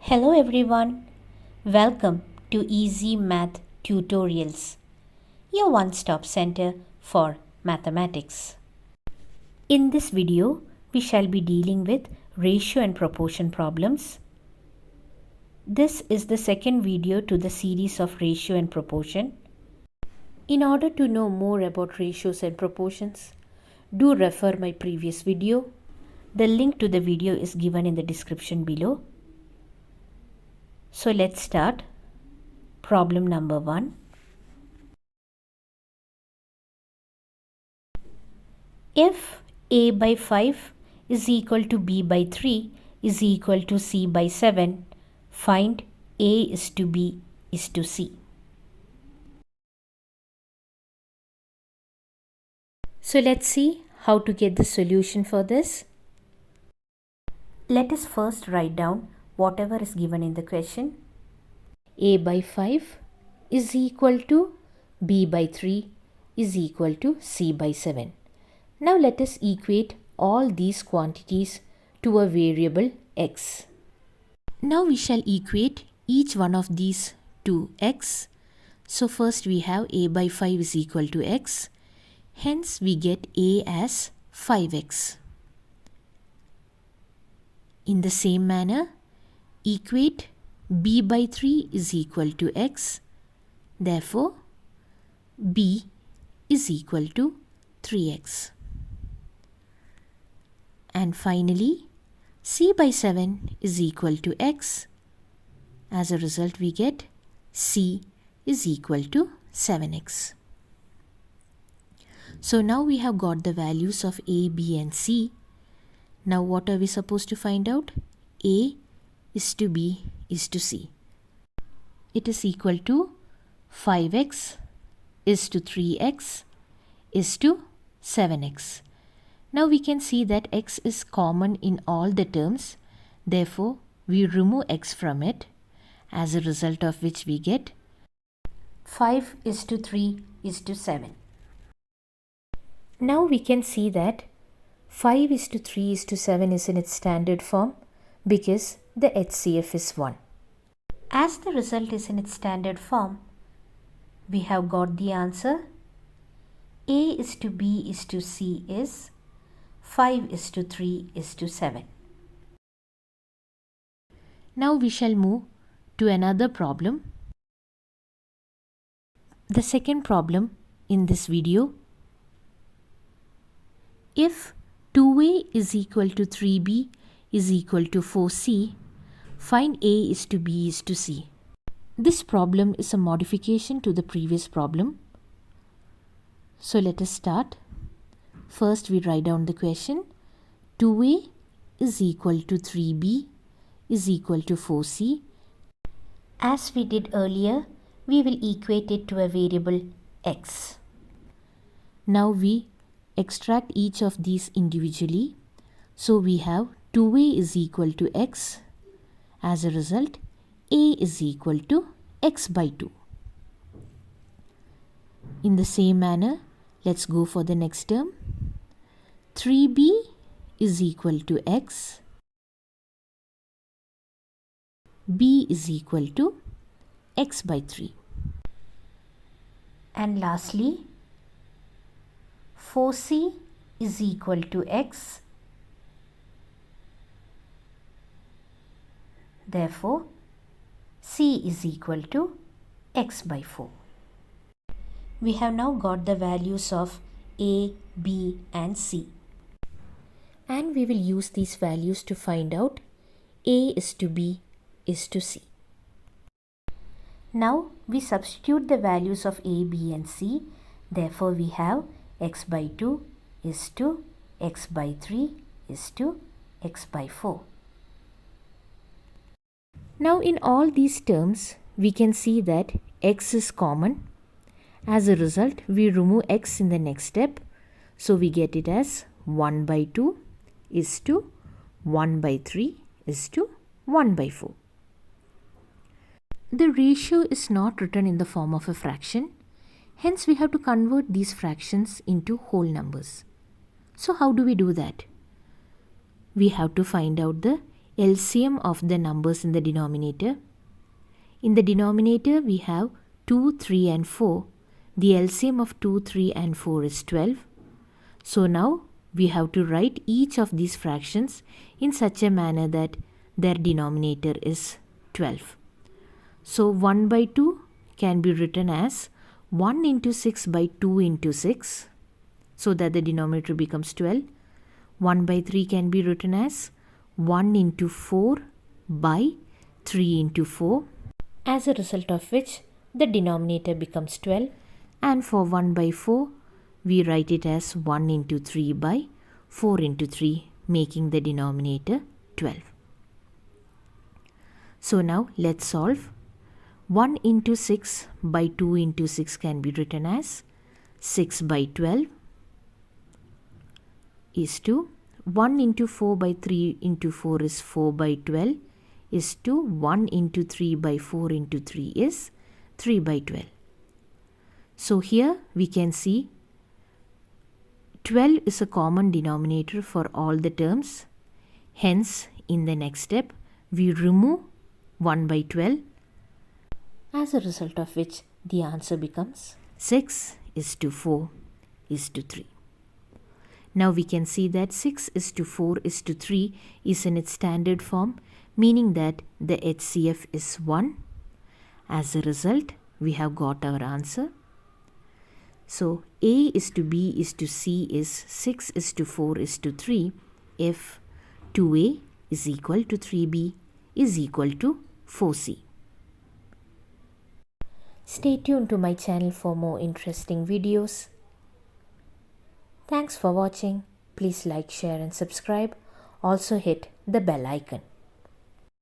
Hello everyone, welcome to Easy Math Tutorials, your one-stop center for mathematics. In this video, we shall be dealing with ratio and proportion problems. This is the second video to the series of ratio and proportion. In order to know more about ratios and proportions, do refer my previous video. The link to the video is given in the description below. So let's start. Problem number 1. If a by 5 is equal to b by 3 is equal to c by 7, find a is to b is to c. So let's see how to get the solution for this. Let us first write down whatever is given in the question. A by 5 is equal to b by 3 is equal to c by 7. Now let us equate all these quantities to a variable x. Now we shall equate each one of these to x. So first we have a by 5 is equal to x. Hence we get a as 5x. In the same manner, equate b by 3 is equal to x. Therefore, b is equal to 3x. And finally, c by 7 is equal to x. As a result, we get c is equal to 7x. So now we have got the values of a, b and c. Now what are we supposed to find out? A is to b is to c. It is equal to 5x is to 3x is to 7x. Now we can see that x is common in all the terms. Therefore, we remove x from it, as a result of which we get 5 is to 3 is to 7. Now we can see that 5 is to 3 is to 7 is in its standard form because the HCF is 1. As the result is in its standard form, we have got the answer. A is to b is to c is 5 is to 3 is to 7. Now we shall move to another problem. The second problem in this video. If 2a is equal to 3b is equal to 4c, find a is to b is to c. This problem is a modification to the previous problem. So let us start. First we write down the question. 2a is equal to 3b is equal to 4c. As we did earlier, we will equate it to a variable x. Now we extract each of these individually. So we have 2a is equal to x. As a result, a is equal to x by 2. In the same manner, let's go for the next term. 3b is equal to x. b is equal to x by 3. And lastly, 4c is equal to x. Therefore, c is equal to x by 4. We have now got the values of a, b and c. And we will use these values to find out a is to b is to c. Now we substitute the values of a, b and c. Therefore, we have x by 2 is to x by 3 is to x by 4. Now in all these terms, we can see that x is common. As a result, we remove x in the next step. So we get it as 1 by 2 is to 1 by 3 is to 1 by 4. The ratio is not written in the form of a fraction. Hence, we have to convert these fractions into whole numbers. So how do we do that? We have to find out the LCM of the numbers in the denominator. In the denominator we have 2, 3 and 4. The LCM of 2, 3 and 4 is 12. So now we have to write each of these fractions in such a manner that their denominator is 12. So 1 by 2 can be written as 1 into 6 by 2 into 6, so that the denominator becomes 12. 1 by 3 can be written as 1 into 4 by 3 into 4, as a result of which the denominator becomes 12. And for 1 by 4, we write it as 1 into 3 by 4 into 3, making the denominator 12. So now let's solve. 1 into 6 by 2 into 6 can be written as 6 by 12 is to 1 into 4 by 3 into 4 is 4 by 12 is to 1 into 3 by 4 into 3 is 3 by 12. So here we can see 12 is a common denominator for all the terms. Hence, in the next step, we remove 1 by 12, as a result of which the answer becomes 6 is to 4 is to 3. Now we can see that 6 is to 4 is to 3 is in its standard form, meaning that the HCF is 1. As a result, we have got our answer. So A is to B is to C is 6 is to 4 is to 3 if 2A is equal to 3B is equal to 4C. Stay tuned to my channel for more interesting videos. Thanks for watching. Please like, share and subscribe. Also hit the bell icon.